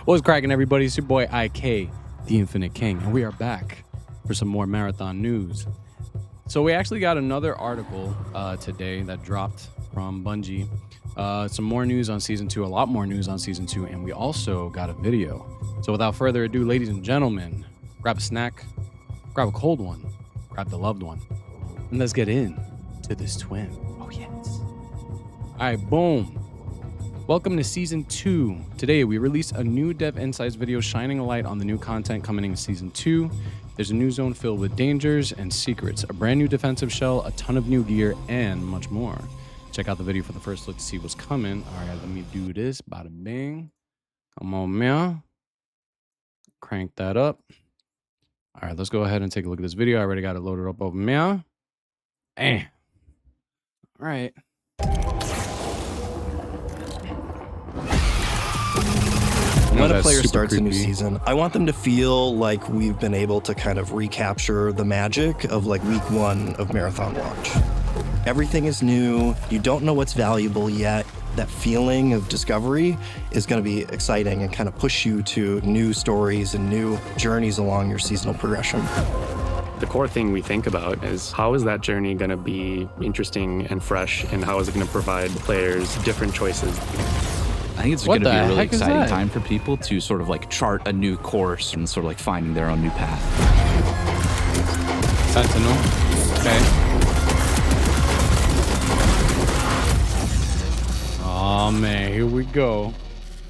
What's cracking, everybody? It's your boy IK, the Infinite King, and we are back for some more marathon news. So we actually got another article today that dropped from Bungie. Some more news on Season 2, a lot more news on Season 2, and we also got a video. So without further ado, ladies and gentlemen, grab a snack, grab a cold one, grab the loved one, and let's get in to this twin. Oh, yes. All right, boom. Welcome to Season 2. Today, we release a new Dev Insights video shining a light on the new content coming in Season 2. There's a new zone filled with dangers and secrets, a brand new defensive shell, a ton of new gear, and much more. Check out the video for the first look to see what's coming. All right, let me do this. Bada bing. Come on, man. Crank that up. All right, let's go ahead and take a look at this video. I already got it loaded up over here. All right. When a player starts a new season, I want them to feel like we've been able to kind of recapture the magic of like week 1 of Marathon launch. Everything is new. You don't know what's valuable yet. That feeling of discovery is going to be exciting and kind of push you to new stories and new journeys along your seasonal progression. The core thing we think about is how is that journey going to be interesting and fresh, and how is it going to provide players different choices? I think it's going to be a really exciting time for people to sort of like chart a new course and sort of like finding their own new path. Sentinel. Okay. Oh man, here we go.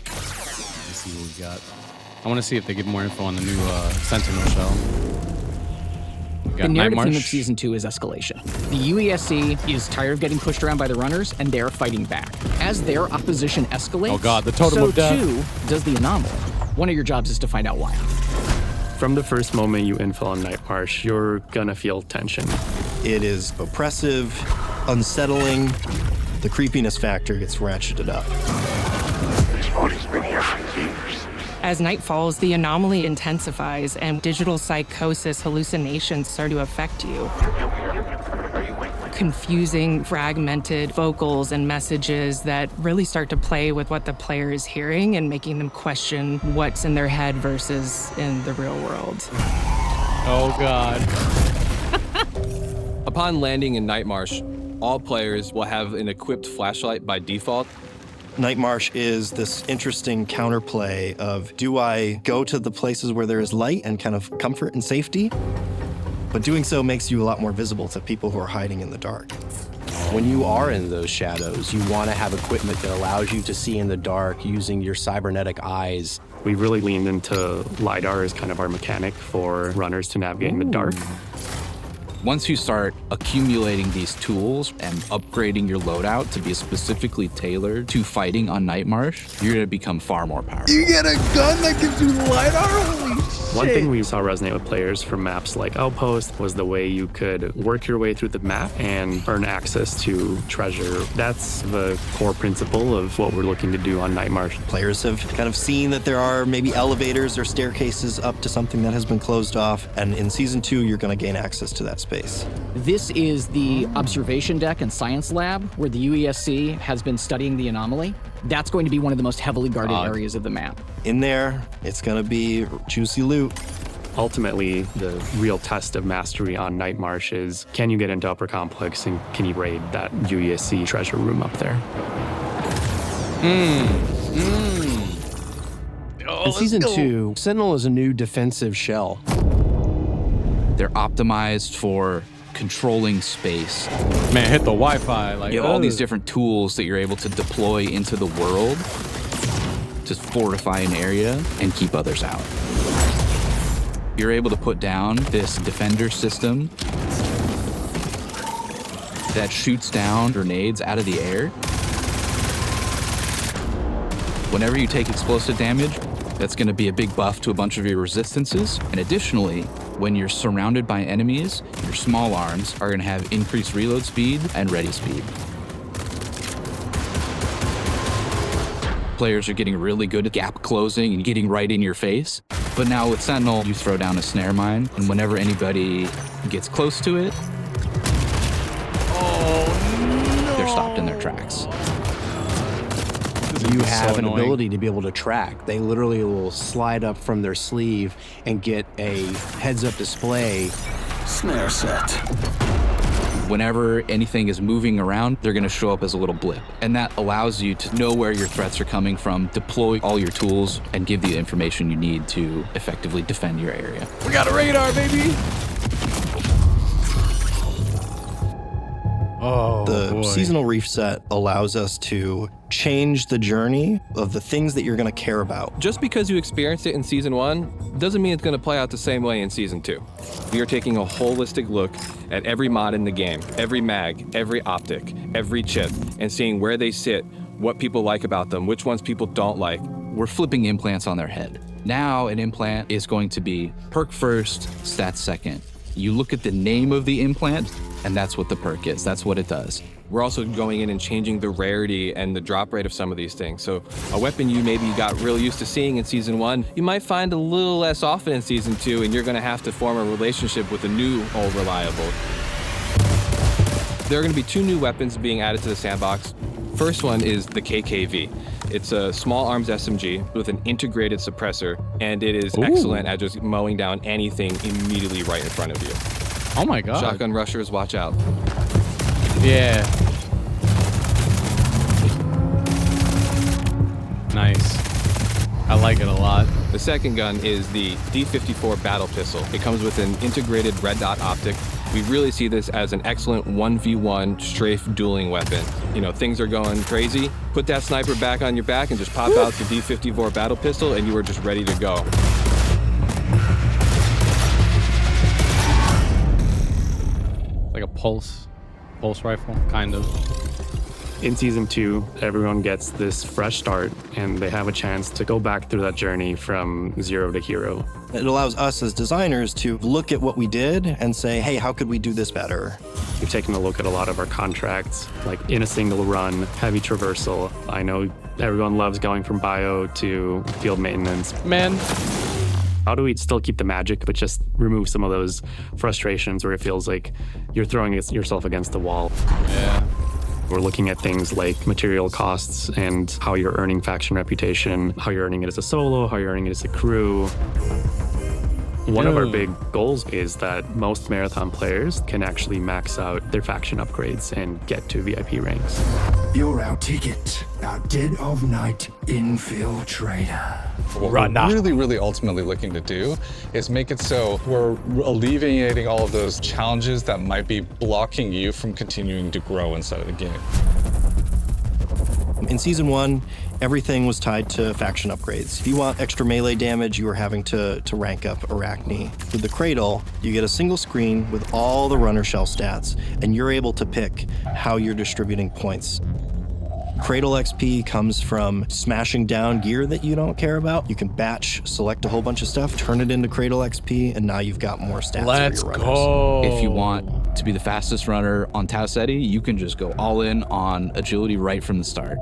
Let's see what we got. I want to see if they give more info on the new Sentinel shell. The narrative theme of Season 2 is escalation. The UESC is tired of getting pushed around by the runners, and they're fighting back. As their opposition escalates, oh God, the totem of death. So too does the anomaly. One of your jobs is to find out why. From the first moment you infill on Night Marsh, you're gonna feel tension. It is oppressive, unsettling. The creepiness factor gets ratcheted up. This body's been here for years. As night falls, the anomaly intensifies and digital psychosis hallucinations start to affect you. Confusing, fragmented vocals and messages that really start to play with what the player is hearing and making them question what's in their head versus in the real world. Oh God. Upon landing in Night Marsh, all players will have an equipped flashlight by default. Night Marsh is this interesting counterplay of, do I go to the places where there is light and kind of comfort and safety? But doing so makes you a lot more visible to people who are hiding in the dark. When you are in those shadows, you want to have equipment that allows you to see in the dark using your cybernetic eyes. We really leaned into LiDAR as kind of our mechanic for runners to navigate in the dark. Once you start accumulating these tools and upgrading your loadout to be specifically tailored to fighting on Night Marsh, you're going to become far more powerful. You get a gun that gives you LiDAR? Holy shit. One thing we saw resonate with players from maps like Outpost was the way you could work your way through the map and earn access to treasure. That's the core principle of what we're looking to do on Night Marsh. Players have kind of seen that there are maybe elevators or staircases up to something that has been closed off, and in Season 2, you're going to gain access to that space. This is the observation deck and science lab where the UESC has been studying the anomaly. That's going to be one of the most heavily guarded areas of the map. In there, it's going to be juicy loot. Ultimately, the real test of mastery on Night Marsh is, can you get into Upper Complex and can you raid that UESC treasure room up there? In Season 2, Sentinel is a new defensive shell. They're optimized for controlling space. Man, hit the Wi-Fi. Like, you have all these different tools that you're able to deploy into the world to fortify an area and keep others out. You're able to put down this defender system that shoots down grenades out of the air. Whenever you take explosive damage, that's going to be a big buff to a bunch of your resistances. And additionally, when you're surrounded by enemies, your small arms are going to have increased reload speed and ready speed. Players are getting really good at gap closing and getting right in your face. But now with Sentinel, you throw down a snare mine, and whenever anybody gets close to it, they're stopped in their tracks. you be have so an annoying. ability to be able to track. They literally will slide up from their sleeve and get a heads-up display. Snare set. Whenever anything is moving around, they're going to show up as a little blip. And that allows you to know where your threats are coming from, deploy all your tools, and give the information you need to effectively defend your area. We got a radar, baby. Oh, The boy. seasonal reset allows us to change the journey of the things that you're going to care about. Just because you experienced it in Season 1 doesn't mean it's going to play out the same way in Season 2. We are taking a holistic look at every mod in the game, every mag, every optic, every chip, and seeing where they sit, what people like about them, which ones people don't like. We're flipping implants on their head. Now an implant is going to be perk first, stats second. You look at the name of the implant, and that's what the perk is. That's what it does. We're also going in and changing the rarity and the drop rate of some of these things. So a weapon you maybe got real used to seeing in Season 1, you might find a little less often in Season 2, and you're going to have to form a relationship with a new old reliable. There are going to be 2 new weapons being added to the sandbox. First one is the KKV. It's a small arms SMG with an integrated suppressor, and it is excellent at just mowing down anything immediately right in front of you. Oh my god. Shotgun rushers, watch out. Yeah. Nice. I like it a lot. The second gun is the D54 battle pistol. It comes with an integrated red dot optic. We really see this as an excellent 1v1 strafe dueling weapon. You know, things are going crazy. Put that sniper back on your back and just pop out the D54 battle pistol and you are just ready to go. Like a pulse rifle, kind of. In Season 2, everyone gets this fresh start, and they have a chance to go back through that journey from zero to hero. It allows us as designers to look at what we did and say, hey, how could we do this better? We've taken a look at a lot of our contracts, like in a single run, heavy traversal. I know everyone loves going from bio to field maintenance. Man. How do we still keep the magic, but just remove some of those frustrations where it feels like you're throwing yourself against the wall? Yeah. We're looking at things like material costs and how you're earning faction reputation, how you're earning it as a solo, how you're earning it as a crew. One of our big goals is that most Marathon players can actually max out their faction upgrades and get to VIP ranks. You're our ticket, our dead of night infiltrator. What we're really ultimately looking to do is make it so we're alleviating all of those challenges that might be blocking you from continuing to grow inside of the game. In Season 1, everything was tied to faction upgrades. If you want extra melee damage, you were having to rank up Arachne. With the Cradle, you get a single screen with all the runner shell stats, and you're able to pick how you're distributing points. Cradle XP comes from smashing down gear that you don't care about. You can batch, select a whole bunch of stuff, turn it into Cradle XP, and now you've got more stats Let's for your runners. go. If you want to be the fastest runner on Tau Ceti, you can just go all in on agility right from the start.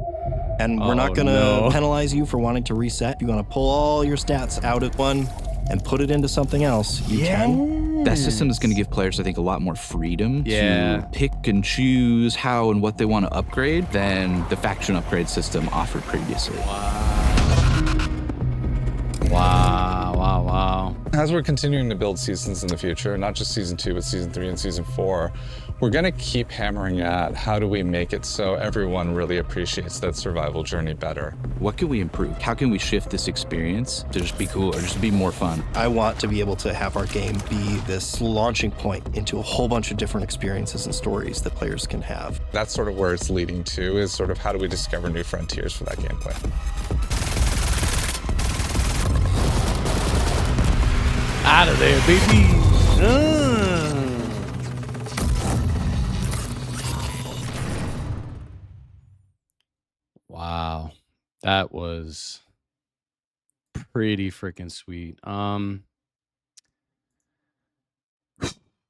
And we're not going to penalize you for wanting to reset. If you want to pull all your stats out of one and put it into something else, you can. That system is going to give players, I think, a lot more freedom Yeah. to pick and choose how and what they want to upgrade than the faction upgrade system offered previously. Wow. As we're continuing to build seasons in the future, not just Season 2, but Season 3 and Season 4, we're going to keep hammering at how do we make it so everyone really appreciates that survival journey better. What can we improve? How can we shift this experience to just be cooler, just be more fun? I want to be able to have our game be this launching point into a whole bunch of different experiences and stories that players can have. That's sort of where it's leading to, is sort of how do we discover new frontiers for that gameplay. Out of there, baby. Wow. That was pretty freaking sweet. A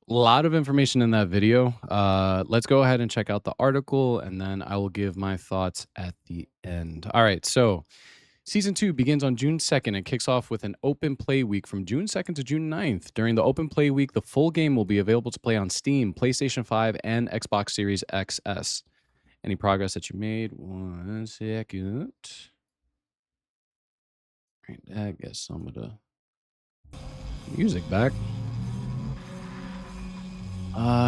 lot of information in that video. Let's go ahead and check out the article, and then I will give my thoughts at the end. All right, so Season 2 begins on June 2nd and kicks off with an open play week from June 2nd to June 9th. During the open play week, the full game will be available to play on Steam, PlayStation 5, and Xbox Series XS. Any progress that you made? 1 second. Right, that gets some of the music back.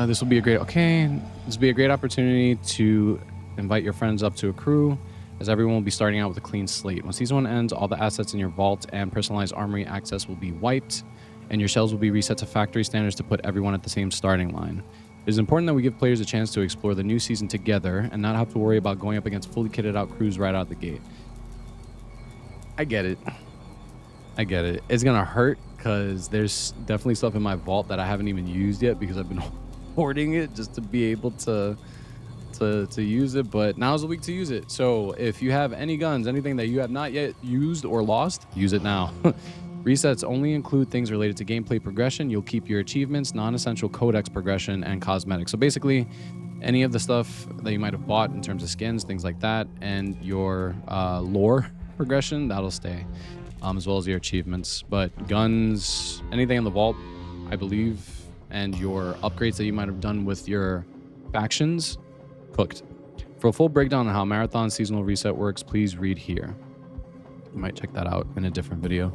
This will be a great opportunity to invite your friends up to a crew, as everyone will be starting out with a clean slate. When season 1 ends, all the assets in your vault and personalized armory access will be wiped, and your shells will be reset to factory standards to put everyone at the same starting line. It is important that we give players a chance to explore the new season together and not have to worry about going up against fully kitted out crews right out the gate. I get it. It's gonna hurt because there's definitely stuff in my vault that I haven't even used yet because I've been hoarding it just to be able to use it. But now's the week to use it. So if you have any guns, anything that you have not yet used or lost, use it now. Resets only include things related to gameplay progression. You'll keep your achievements, non-essential codex progression, and cosmetics. So basically, any of the stuff that you might have bought in terms of skins, things like that, and your lore progression, that'll stay, as well as your achievements. But guns, anything in the vault, I believe, and your upgrades that you might have done with your factions, cooked. For a full breakdown on how Marathon Seasonal Reset works, please read here. You might check that out in a different video.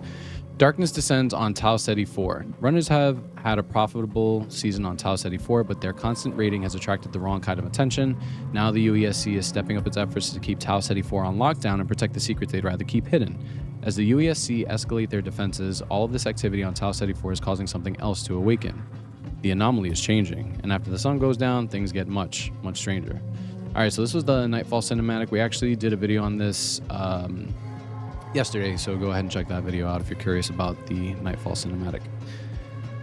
Darkness descends on Tau Ceti 4. Runners have had a profitable season on Tau Ceti 4, but their constant raiding has attracted the wrong kind of attention. Now the UESC is stepping up its efforts to keep Tau Ceti 4 on lockdown and protect the secrets they'd rather keep hidden. As the UESC escalate their defenses, all of this activity on Tau Ceti 4 is causing something else to awaken. The anomaly is changing, and after the sun goes down, things get much, much stranger. All right, so this was the Nightfall cinematic. We actually did a video on this yesterday, so go ahead and check that video out if you're curious about the Nightfall cinematic.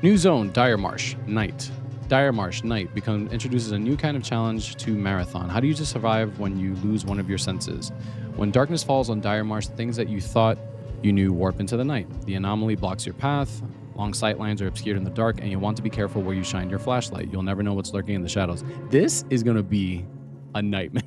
New zone, Dire Marsh, Night. Dire Marsh, Night introduces a new kind of challenge to Marathon. How do you just survive when you lose one of your senses? When darkness falls on Dire Marsh, things that you thought you knew warp into the night. The anomaly blocks your path, long sight lines are obscured in the dark, and you want to be careful where you shine your flashlight. You'll never know what's lurking in the shadows. This is going to be a nightmare.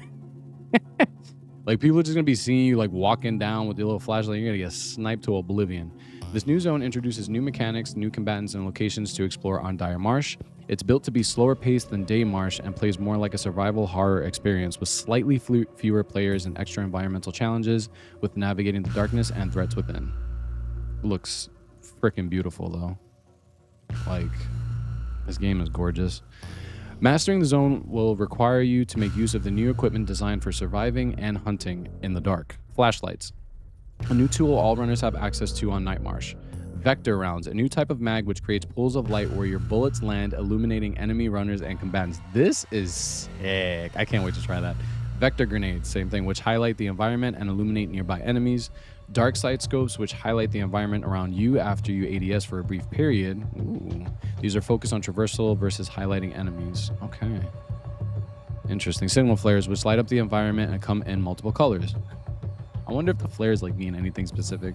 Like, people are just gonna be seeing you like walking down with your little flashlight. You're gonna get sniped to oblivion. This new zone introduces new mechanics, new combatants, and locations to explore on Dire Marsh. It's built to be slower paced than Day Marsh and plays more like a survival horror experience with slightly fewer players and extra environmental challenges with navigating the darkness and threats within. Looks freaking beautiful though. Like, this game is gorgeous. Mastering the zone will require you to make use of the new equipment designed for surviving and hunting in the dark. Flashlights, a new tool all runners have access to on Night Marsh. Vector rounds, a new type of mag which creates pools of light where your bullets land, illuminating enemy runners and combatants. This is sick. I can't wait to try that. Vector grenades, same thing, which highlight the environment and illuminate nearby enemies. Dark sight scopes, which highlight the environment around you after you ADS for a brief period. Ooh. These are focused on traversal versus highlighting enemies. Okay. Interesting. Signal flares, which light up the environment and come in multiple colors. I wonder if the flares like mean anything specific.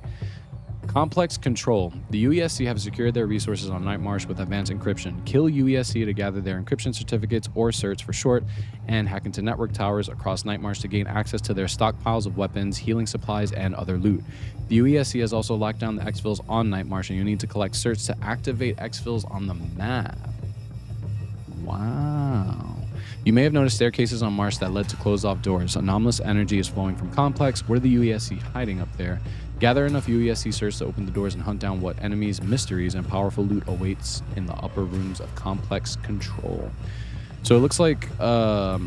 Complex control. The UESC have secured their resources on Night Marsh with advanced encryption. Kill UESC to gather their encryption certificates, or certs for short, and hack into network towers across Night Marsh to gain access to their stockpiles of weapons, healing supplies, and other loot. The UESC has also locked down the exfils on Night Marsh, and you need to collect certs to activate exfils on the map. Wow. You may have noticed staircases on Marsh that led to closed-off doors. Anomalous energy is flowing from Complex. What are the UESC hiding up there? Gather enough UESC certs to open the doors and hunt down what enemies, mysteries, and powerful loot awaits in the upper rooms of Complex Control. So it looks like, well,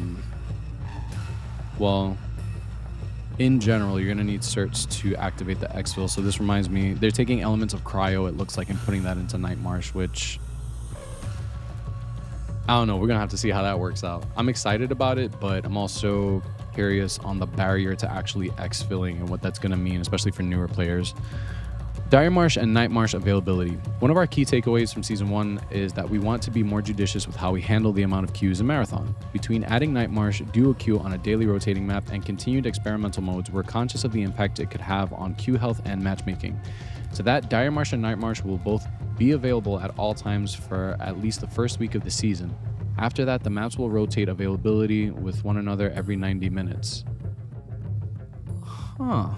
in general, you're going to need certs to activate the exfil. So this reminds me, they're taking elements of cryo, it looks like, and putting that into Night Marsh, which, I don't know. We're going to have to see how that works out. I'm excited about it, but I'm also curious on the barrier to actually exfilling and what that's going to mean, especially for newer players. Dire Marsh and Night Marsh availability. One of our key takeaways from Season 1 is that we want to be more judicious with how we handle the amount of queues in Marathon. Between adding Night Marsh, dual queue on a daily rotating map, and continued experimental modes, we're conscious of the impact it could have on queue health and matchmaking. So that Dire Marsh and Night Marsh will both be available at all times for at least the first week of the season. After that, the maps will rotate availability with one another every 90 minutes. Huh.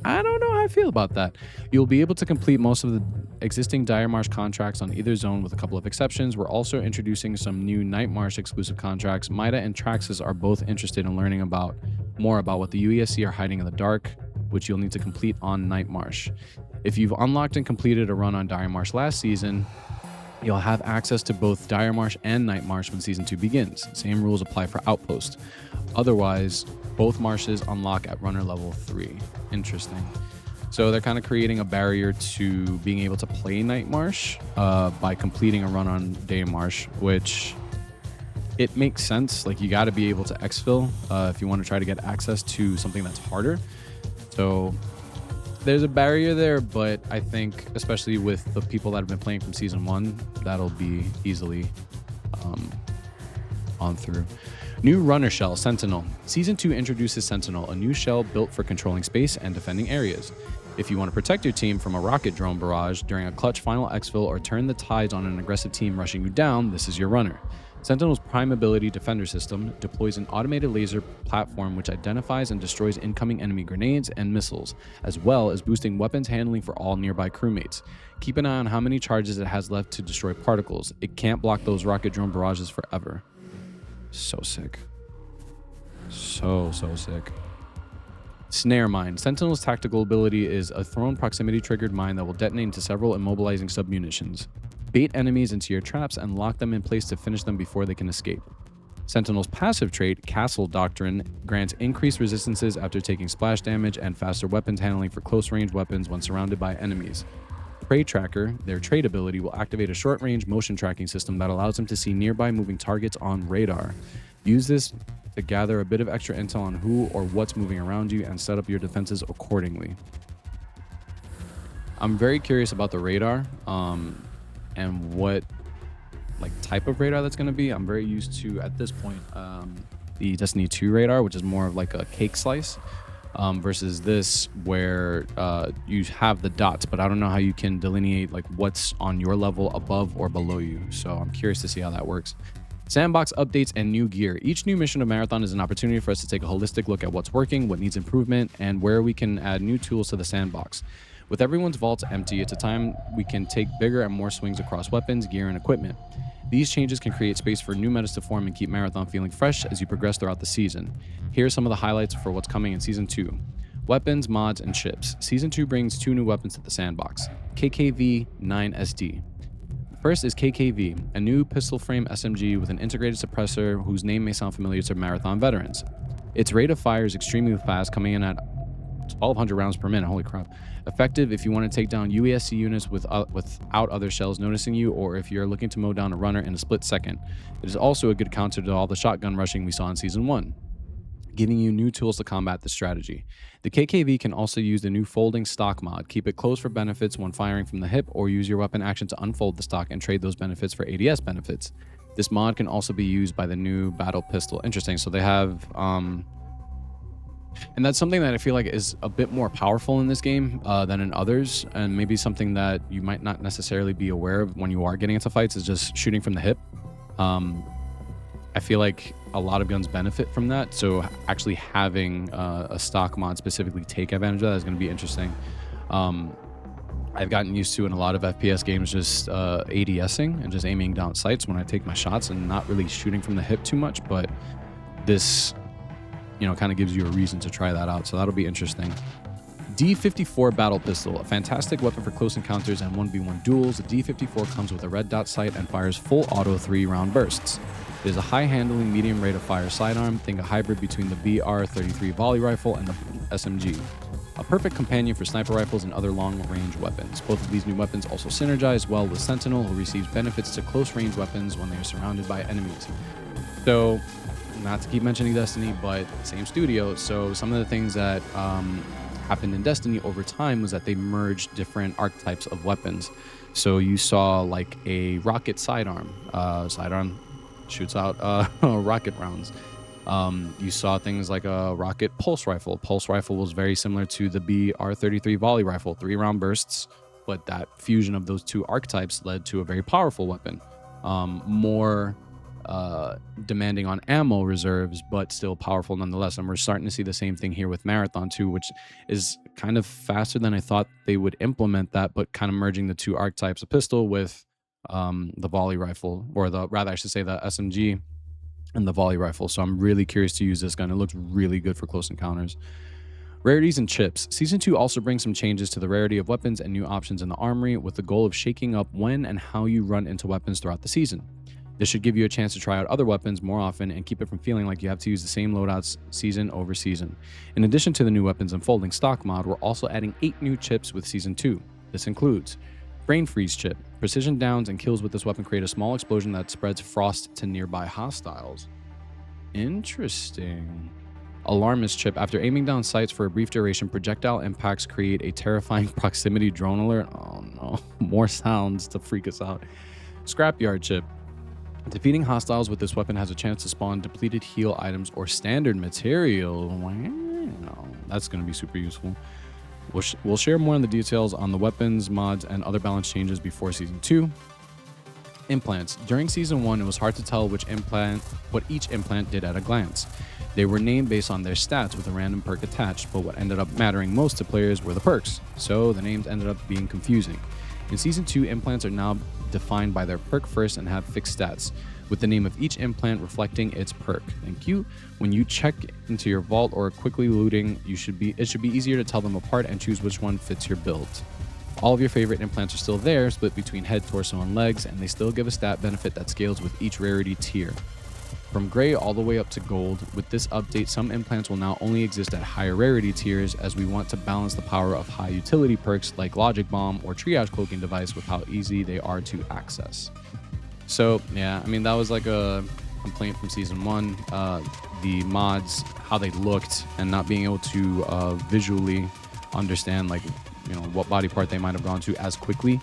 I don't know how I feel about that. You'll be able to complete most of existing Dire Marsh contracts on either zone with a couple of exceptions. We're also introducing some new Night Marsh exclusive contracts. Mida and Traxxas are both interested in learning more about what the UESC are hiding in the dark, which you'll need to complete on Night Marsh. If you've unlocked and completed a run on Dire Marsh last season, you'll have access to both Dire Marsh and Night Marsh when Season 2 begins. Same rules apply for Outpost. Otherwise, both marshes unlock at runner level 3. Interesting. So they're kind of creating a barrier to being able to play Night Marsh by completing a run on Day Marsh, which it makes sense. Like, you got to be able to exfil if you want to try to get access to something that's harder. So there's a barrier there, but I think especially with the people that have been playing from Season 1, that'll be easily on through. New runner shell, Sentinel. Season 2 introduces Sentinel, a new shell built for controlling space and defending areas. If you want to protect your team from a rocket drone barrage during a clutch final exfil or turn the tides on an aggressive team rushing you down, this is your runner. Sentinel's prime ability defender system deploys an automated laser platform which identifies and destroys incoming enemy grenades and missiles, as well as boosting weapons handling for all nearby crewmates. Keep an eye on how many charges it has left to destroy particles. It can't block those rocket drone barrages forever. So sick. So sick. Snare Mine. Sentinel's tactical ability is a thrown proximity triggered mine that will detonate into several immobilizing submunitions. Bait enemies into your traps and lock them in place to finish them before they can escape. Sentinel's passive trait, Castle Doctrine, grants increased resistances after taking splash damage and faster weapons handling for close range weapons when surrounded by enemies. Prey Tracker, their trait ability, will activate a short-range motion tracking system that allows them to see nearby moving targets on radar. Use this to gather a bit of extra intel on who or what's moving around you and set up your defenses accordingly. I'm very curious about the radar and what type of radar that's going to be. I'm very used to, at this point, the Destiny 2 radar, which is more of like a cake slice. Versus this where you have the dots, but I don't know how you can delineate like what's on your level above or below you. So I'm curious to see how that works. Sandbox updates and new gear. Each new mission of Marathon is an opportunity for us to take a holistic look at what's working, what needs improvement, and where we can add new tools to the sandbox. With everyone's vaults empty, it's a time we can take bigger and more swings across weapons, gear, and equipment. These changes can create space for new metas to form and keep Marathon feeling fresh as you progress throughout the season. Here are some of the highlights for what's coming in Season 2. Weapons, mods, and ships. Season 2 brings 2 new weapons to the sandbox. KKV-9SD. First is KKV, a new pistol frame SMG with an integrated suppressor whose name may sound familiar to Marathon veterans. Its rate of fire is extremely fast, coming in at 1,200 rounds per minute. Holy crap. Effective if you want to take down UESC units without other shells noticing you, or if you're looking to mow down a runner in a split second. It is also a good counter to all the shotgun rushing we saw in Season 1, giving you new tools to combat the strategy. The KKV can also use the new folding stock mod. Keep it close for benefits when firing from the hip, or use your weapon action to unfold the stock and trade those benefits for ADS benefits. This mod can also be used by the new battle pistol. Interesting. So they have and that's something that I feel like is a bit more powerful in this game than in others, and maybe something that you might not necessarily be aware of when you are getting into fights is just shooting from the hip. I feel like a lot of guns benefit from that, so actually having a stock mod specifically take advantage of that is going to be interesting. I've gotten used to in a lot of FPS games just ADSing and just aiming down sights when I take my shots and not really shooting from the hip too much, but this kind of gives you a reason to try that out, so that'll be interesting. D54 Battle Pistol, a fantastic weapon for close encounters and 1v1 duels. The D54 comes with a red dot sight and fires full auto 3-round bursts. It is a high handling, medium rate of fire sidearm, think a hybrid between the BR-33 volley rifle and the SMG. A perfect companion for sniper rifles and other long-range weapons. Both of these new weapons also synergize well with Sentinel, who receives benefits to close-range weapons when they are surrounded by enemies. So, not to keep mentioning Destiny, but same studio, so some of the things that happened in Destiny over time was that they merged different archetypes of weapons. So you saw like a rocket sidearm. Sidearm shoots out rocket rounds. You saw things like a rocket pulse rifle. Pulse rifle was very similar to the BR-33 volley rifle, 3-round bursts, but that fusion of those two archetypes led to a very powerful weapon. More demanding on ammo reserves, but still powerful nonetheless. And we're starting to see the same thing here with Marathon 2, which is kind of faster than I thought they would implement that, but kind of merging the two archetypes of pistol with the volley rifle, or rather I should say the SMG and the volley rifle. So I'm really curious to use this gun. It looks really good for close encounters. Rarities and chips. Season 2 also brings some changes to the rarity of weapons and new options in the armory, with the goal of shaking up when and how you run into weapons throughout the season. This should give you a chance to try out other weapons more often and keep it from feeling like you have to use the same loadouts season over season. In addition to the new weapons unfolding stock mod, we're also adding 8 new chips with Season 2. This includes Brain Freeze chip. Precision downs and kills with this weapon create a small explosion that spreads frost to nearby hostiles. Interesting. Alarmist chip. After aiming down sights for a brief duration, projectile impacts create a terrifying proximity drone alert. Oh no, more sounds to freak us out. Scrapyard chip. Defeating hostiles with this weapon has a chance to spawn depleted heal items or standard material. Wow, that's going to be super useful. We'll share more on the details on the weapons, mods, and other balance changes before Season 2. Implants. During Season 1, it was hard to tell what each implant did at a glance. They were named based on their stats with a random perk attached, but what ended up mattering most to players were the perks, so the names ended up being confusing. In Season 2, implants are now defined by their perk first and have fixed stats, with the name of each implant reflecting its perk. Thank you. When you check into your vault or quickly looting, it should be easier to tell them apart and choose which one fits your build. All of your favorite implants are still there, split between head, torso, and legs, and they still give a stat benefit that scales with each rarity tier. From gray all the way up to gold, with this update, some implants will now only exist at higher rarity tiers, as we want to balance the power of high utility perks like Logic Bomb or Triage Cloaking Device with how easy they are to access. So yeah, I mean, that was like a complaint from Season 1. The mods, how they looked, and not being able to visually understand, like, you know, what body part they might have gone to as quickly.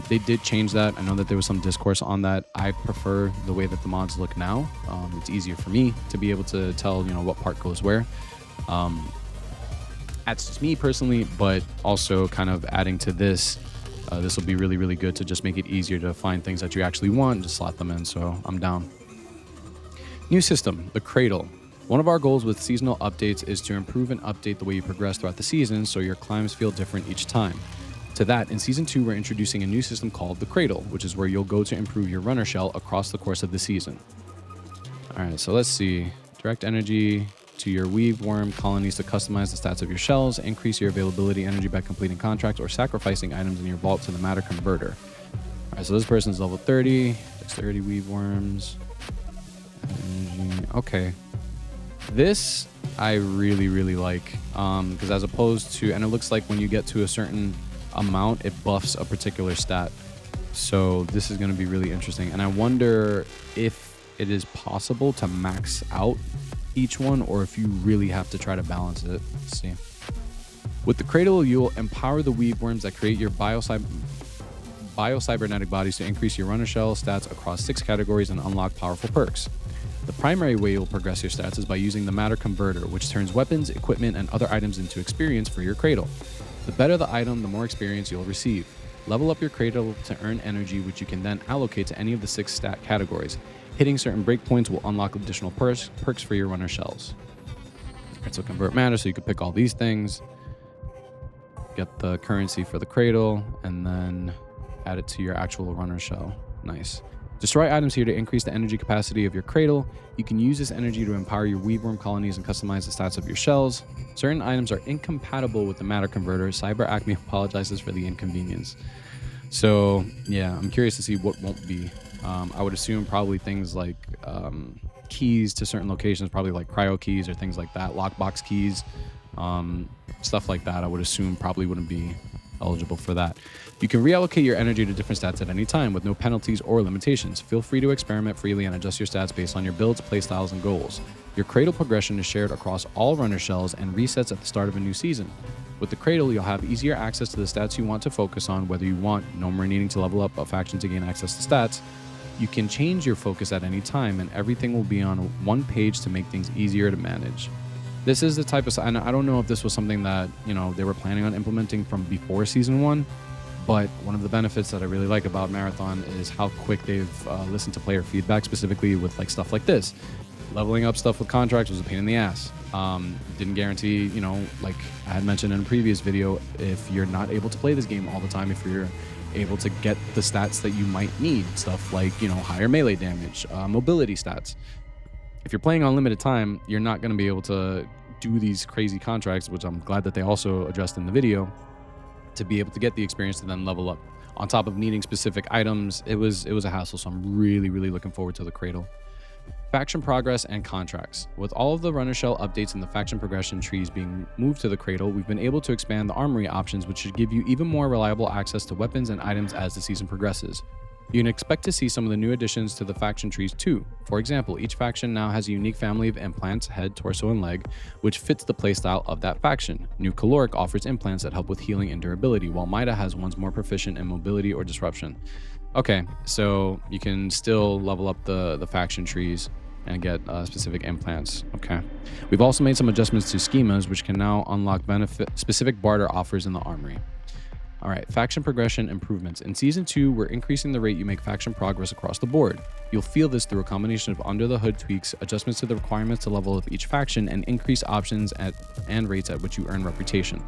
They did change that. I know that there was some discourse on that. I prefer the way that the mods look now. It's easier for me to be able to tell, you know, what part goes where. That's just me personally, but also kind of adding to this, this will be really, really good to just make it easier to find things that you actually want and just slot them in. So I'm down. New system, the Cradle. One of our goals with seasonal updates is to improve and update the way you progress throughout the season so your climbs feel different each time. To that, in Season 2, we're introducing a new system called the Cradle, which is where you'll go to improve your runner shell across the course of the season. Alright, so let's see. Direct energy to your weave worm colonies to customize the stats of your shells, increase your availability energy by completing contracts or sacrificing items in your vault to the matter converter. Alright, so this person's level 30, dexterity weave worms. Energy. Okay. This I really, really like, because as opposed to, and it looks like when you get to a certain amount, it buffs a particular stat. So this is going to be really interesting, and I wonder if it is possible to max out each one, or if you really have to try to balance it. Let's see. With the Cradle, you'll empower the weave worms that create your biocybernetic bodies to increase your runner shell stats across 6 categories and unlock powerful perks. The primary way you'll progress your stats is by using the matter converter, which turns weapons, equipment, and other items into experience for your Cradle. The better the item, the more experience you'll receive. Level up your Cradle to earn energy, which you can then allocate to any of the 6 stat categories. Hitting certain breakpoints will unlock additional perks for your runner shells. Alright, so convert matter, so you can pick all these things. Get the currency for the Cradle, and then add it to your actual runner shell. Nice. Destroy items here to increase the energy capacity of your Cradle. You can use this energy to empower your weaveworm colonies and customize the stats of your shells. Certain items are incompatible with the matter converter. Cyber Acme apologizes for the inconvenience. So yeah, I'm curious to see what won't be. I would assume probably things like keys to certain locations, probably like cryo keys or things like that, lockbox keys, stuff like that. I would assume probably wouldn't be eligible for that. You can reallocate your energy to different stats at any time with no penalties or limitations. Feel free to experiment freely and adjust your stats based on your builds, playstyles, and goals. Your Cradle progression is shared across all runner shells and resets at the start of a new season. With the Cradle, you'll have easier access to the stats you want to focus on, whether you want no more needing to level up a faction to gain access to stats. You can change your focus at any time, and everything will be on one page to make things easier to manage. This is the type of, and I don't know if this was something that, you know, they were planning on implementing from before Season 1, But one of the benefits that I really like about Marathon is how quick they've listened to player feedback, specifically with like stuff like this. Leveling up stuff with contracts was a pain in the ass. Didn't guarantee, you know, like I had mentioned in a previous video, if you're not able to play this game all the time, if you're able to get the stats that you might need, stuff like, you know, higher melee damage, mobility stats. If you're playing on limited time, you're not going to be able to do these crazy contracts, which I'm glad that they also addressed in the video, to be able to get the experience to then level up. On top of needing specific items, it was a hassle, so I'm really looking forward to the Cradle. Faction progress and contracts. With all of the runner shell updates and the faction progression trees being moved to the Cradle, we've been able to expand the armory options, which should give you even more reliable access to weapons and items as the season progresses. You can expect to see some of the new additions to the faction trees too. For example, each faction now has a unique family of implants, head, torso, and leg, which fits the playstyle of that faction. New Caloric offers implants that help with healing and durability, while Mida has ones more proficient in mobility or disruption. Okay, so you can still level up the faction trees and get specific implants. Okay. We've also made some adjustments to schemas, which can now unlock specific barter offers in the armory. All right, faction progression improvements. In Season 2, we're increasing the rate you make faction progress across the board. You'll feel this through a combination of under-the-hood tweaks, adjustments to the requirements to level up each faction, and increased options and rates at which you earn reputation.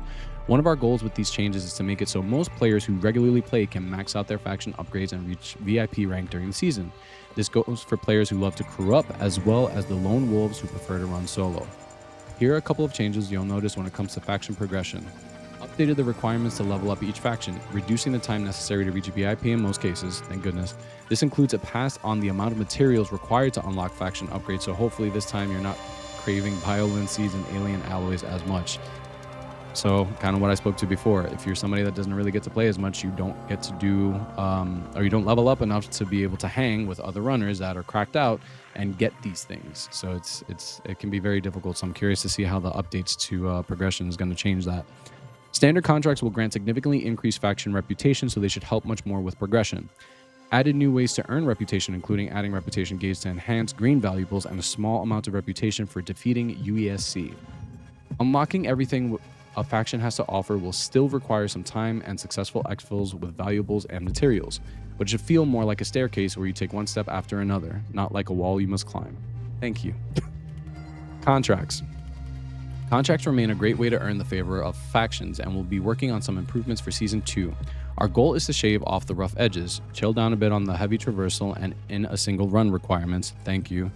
One of our goals with these changes is to make it so most players who regularly play can max out their faction upgrades and reach VIP rank during the season. This goes for players who love to crew up, as well as the lone wolves who prefer to run solo. Here are a couple of changes you'll notice when it comes to faction progression. Updated the requirements to level up each faction, reducing the time necessary to reach VIP in most cases, thank goodness. This includes a pass on the amount of materials required to unlock faction upgrades, so hopefully this time you're not craving violin seeds and alien alloys as much. So kind of what I spoke to before, if you're somebody that doesn't really get to play as much, you don't get to do, or you don't level up enough to be able to hang with other runners that are cracked out and get these things. So it can be very difficult. So I'm curious to see how the updates to progression is going to change that. Standard contracts will grant significantly increased faction reputation, so they should help much more with progression. Added new ways to earn reputation, including adding reputation gauge to enhance green valuables and a small amount of reputation for defeating UESC. Unlocking everything a faction has to offer will still require some time and successful exfils with valuables and materials, but it should feel more like a staircase where you take one step after another, not like a wall you must climb. Thank you. Contracts. Contracts remain a great way to earn the favor of factions, and we'll be working on some improvements for Season 2. Our goal is to shave off the rough edges, chill down a bit on the heavy traversal and in a single run requirements, thank you,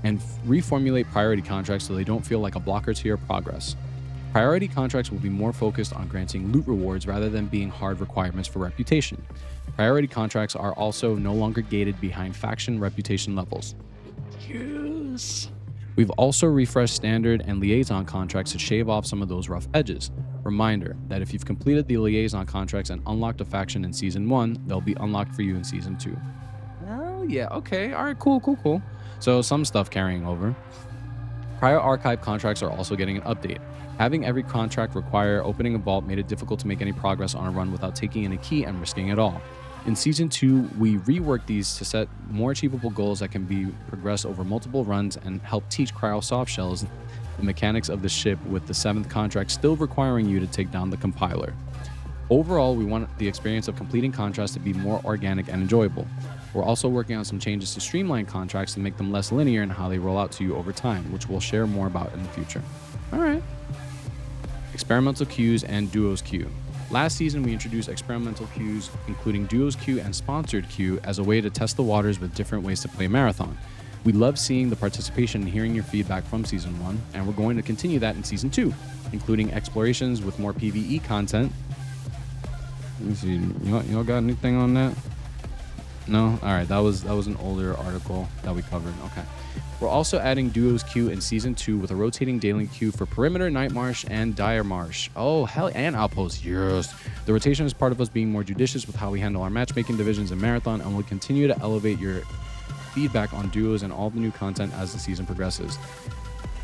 and reformulate priority contracts so they don't feel like a blocker to your progress. Priority contracts will be more focused on granting loot rewards rather than being hard requirements for reputation. Priority contracts are also no longer gated behind faction reputation levels. Yes. We've also refreshed standard and liaison contracts to shave off some of those rough edges. Reminder that if you've completed the liaison contracts and unlocked a faction in Season 1, they'll be unlocked for you in Season 2. Oh yeah, okay, all right, cool. So some stuff carrying over. Prior archive contracts are also getting an update. Having every contract require opening a vault made it difficult to make any progress on a run without taking in a key and risking it all. In Season 2, we reworked these to set more achievable goals that can be progressed over multiple runs and help teach cryo soft shells the mechanics of the ship, with the 7th contract still requiring you to take down the compiler. Overall, we want the experience of completing contracts to be more organic and enjoyable. We're also working on some changes to streamline contracts to make them less linear in how they roll out to you over time, which we'll share more about in the future. All right. Experimental queues and duos queue. Last season, we introduced experimental queues, including duos queue and sponsored queue, as a way to test the waters with different ways to play Marathon. We love seeing the participation and hearing your feedback from Season 1, and we're going to continue that in Season 2, including explorations with more PvE content. Let me see, y'all got anything on that? No? All right, that was an older article that we covered. Okay. We're also adding duos queue in Season 2 with a rotating daily queue for Perimeter, Night Marsh, and Dire Marsh. Oh, hell, and Outpost, yes. The rotation is part of us being more judicious with how we handle our matchmaking divisions in Marathon, and we'll continue to elevate your feedback on duos and all the new content as the season progresses.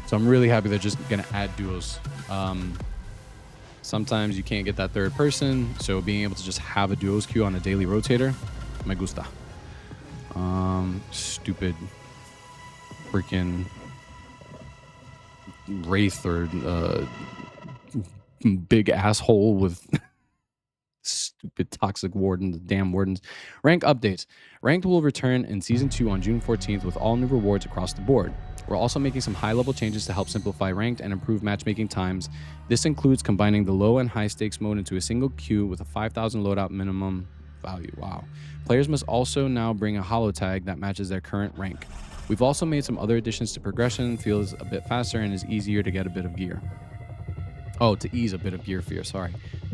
So I'm really happy they're just going to add duos. Sometimes you can't get that third person, so being able to just have a duos queue on a daily rotator, me gusta. Stupid freaking wraith or big asshole with Stupid toxic wardens, damn wardens. Rank updates. Ranked will return in Season 2 on June 14th with all new rewards across the board. We're also making some high-level changes to help simplify ranked and improve matchmaking times. This includes combining the low and high stakes mode into a single queue with a 5,000 loadout minimum value. Wow. Players must also now bring a holo tag that matches their current rank. We've also made some other additions to progression, feels a bit faster and is easier to get a bit of gear. Oh, to ease a bit of gear fear, sorry.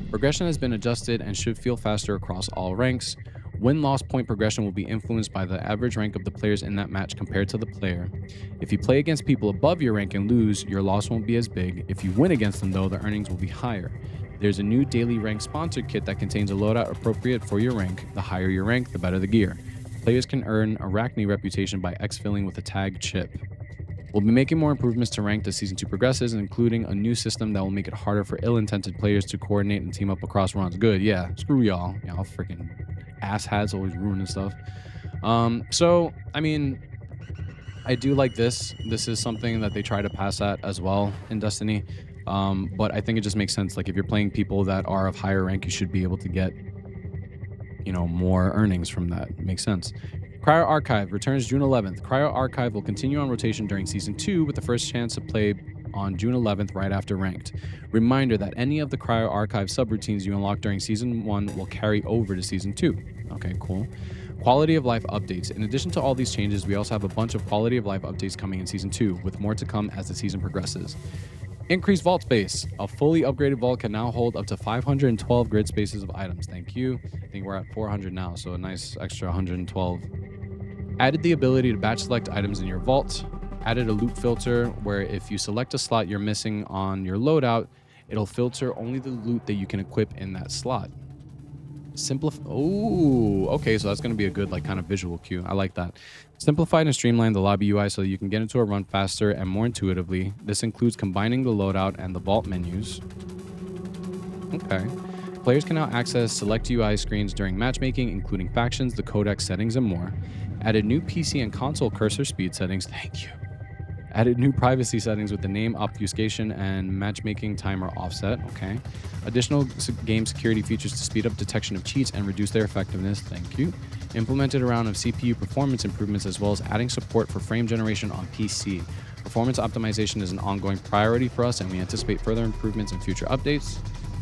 Progression has been adjusted and should feel faster across all ranks. Win-loss point progression will be influenced by the average rank of the players in that match compared to the player. If you play against people above your rank and lose, your loss won't be as big. If you win against them though, the earnings will be higher. There's a new daily rank sponsored kit that contains a loadout appropriate for your rank. The higher your rank, the better the gear. Players can earn Arachne reputation by exfilling with a tag chip. We'll be making more improvements to ranked as Season 2 progresses, including a new system that will make it harder for ill-intended players to coordinate and team up across runs. Good, yeah. Screw y'all. Y'all freaking asshats always ruining stuff. So, I mean, I do like this. This is something that they try to pass at as well in Destiny. But I think it just makes sense. Like, if you're playing people that are of higher rank, you should be able to get, you know, more earnings from that. It makes sense. Cryo Archive returns June 11th. Cryo Archive will continue on rotation during Season 2 with the first chance to play on June 11th right after Ranked. Reminder that any of the Cryo Archive subroutines you unlock during Season 1 will carry over to Season 2. Okay, cool. Quality of life updates. In addition to all these changes, we also have a bunch of quality of life updates coming in Season 2, with more to come as the season progresses. Increased vault space. A fully upgraded vault can now hold up to 512 grid spaces of items. Thank you. I think we're at 400 now, so a nice extra 112. Added the ability to batch select items in your vault. Added a loot filter where if you select a slot you're missing on your loadout, it'll filter only the loot that you can equip in that slot. Oh, okay, so that's going to be a good like kind of visual cue. I like that. Simplified and streamlined the lobby UI so you can get into a run faster and more intuitively. This includes combining the loadout and the vault menus. Okay. Players can now access select UI screens during matchmaking, including factions, the codex settings, and more. Added new PC and console cursor speed settings. Thank you. Added new privacy settings with the name obfuscation and matchmaking timer offset. Okay. Additional game security features to speed up detection of cheats and reduce their effectiveness. Thank you. Implemented a round of CPU performance improvements as well as adding support for frame generation on PC. Performance optimization is an ongoing priority for us and we anticipate further improvements in future updates.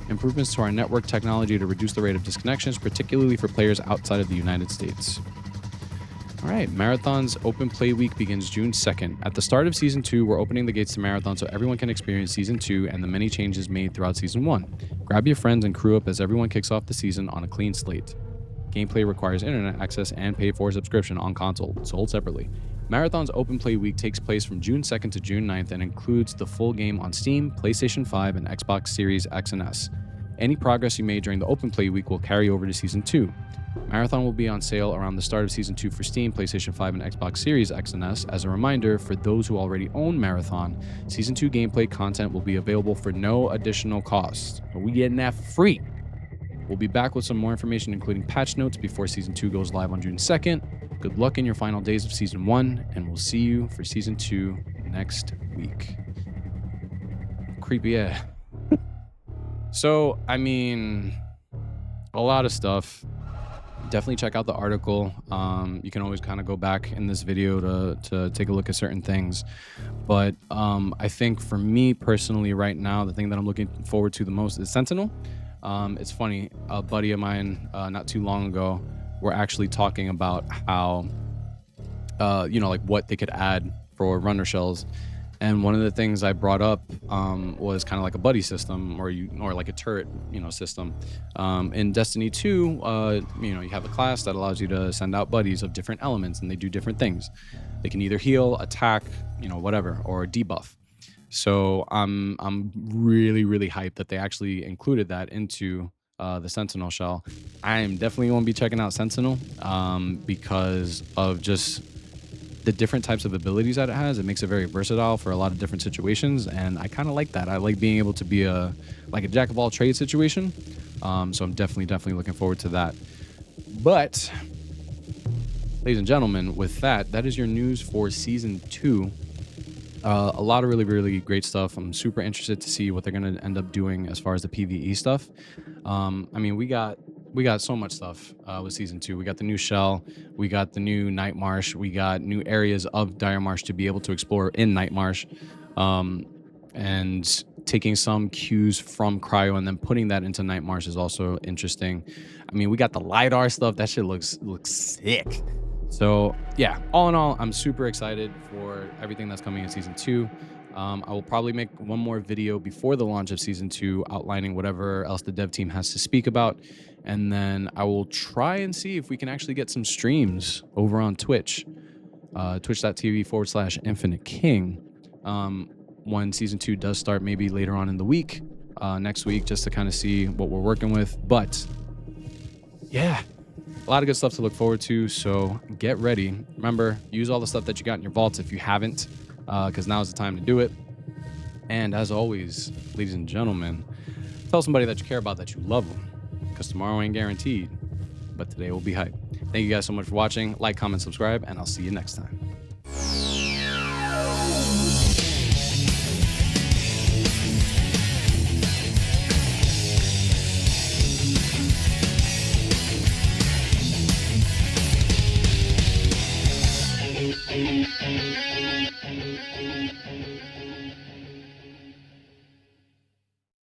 Improvements to our network technology to reduce the rate of disconnections, particularly for players outside of the United States. All right, Marathon's Open Play Week begins June 2nd. At the start of Season 2, we're opening the gates to Marathon so everyone can experience Season 2 and the many changes made throughout Season 1. Grab your friends and crew up as everyone kicks off the season on a clean slate. Gameplay requires internet access and pay-for subscription on console, sold separately. Marathon's Open Play Week takes place from June 2nd to June 9th and includes the full game on Steam, PlayStation 5, and Xbox Series X and S. Any progress you made during the Open Play Week will carry over to Season 2. Marathon will be on sale around the start of Season 2 for Steam, PlayStation 5, and Xbox Series X and S. As a reminder, for those who already own Marathon, Season 2 gameplay content will be available for no additional cost. We getting that free. We'll be back with some more information, including patch notes, before Season 2 goes live on June 2nd. Good luck in your final days of Season 1, and we'll see you for Season 2 next week. Creepy, yeah. So, I mean, a lot of stuff. Definitely check out the article. You can always kind of go back in this video to take a look at certain things. But I think for me personally right now, the thing that I'm looking forward to the most is Sentinel. It's funny, a buddy of mine not too long ago, were actually talking about how, like what they could add for runner shells. And one of the things I brought up was kind of like a buddy system or like a turret, system. In Destiny 2, you have a class that allows you to send out buddies of different elements and they do different things. They can either heal, attack, whatever, or debuff. So I'm really, really hyped that they actually included that into the Sentinel shell. I am definitely going to be checking out Sentinel because of just the different types of abilities that it has. It makes it very versatile for a lot of different situations, and I kind of like that. I like being able to be a jack of all trades situation. So I'm definitely looking forward to that. But ladies and gentlemen, with that is your news for Season 2. A lot of really, really great stuff. I'm super interested to see what they're going to end up doing as far as the PvE stuff. I mean, we got so much stuff with season 2. We got the new shell, we got the new Night Marsh, we got new areas of Dire Marsh to be able to explore in Night Marsh, and taking some cues from Cryo and then putting that into Night Marsh is also interesting. I mean, we got the LiDAR stuff. That shit looks sick. So yeah, all in all, I'm super excited for everything that's coming in season 2. I will probably make one more video before the launch of season 2 outlining whatever else the dev team has to speak about. And then I will try and see if we can actually get some streams over on Twitch, twitch.tv/Infinite King, when season 2 does start, maybe later on in the week, next week, just to kind of see what we're working with. But yeah, a lot of good stuff to look forward to, so get ready. Remember, use all the stuff that you got in your vaults if you haven't, because now is the time to do it. And as always, ladies and gentlemen, tell somebody that you care about that you love them, because tomorrow ain't guaranteed, but today will be hype. Thank you guys so much for watching. Like, comment, subscribe, and I'll see you next time.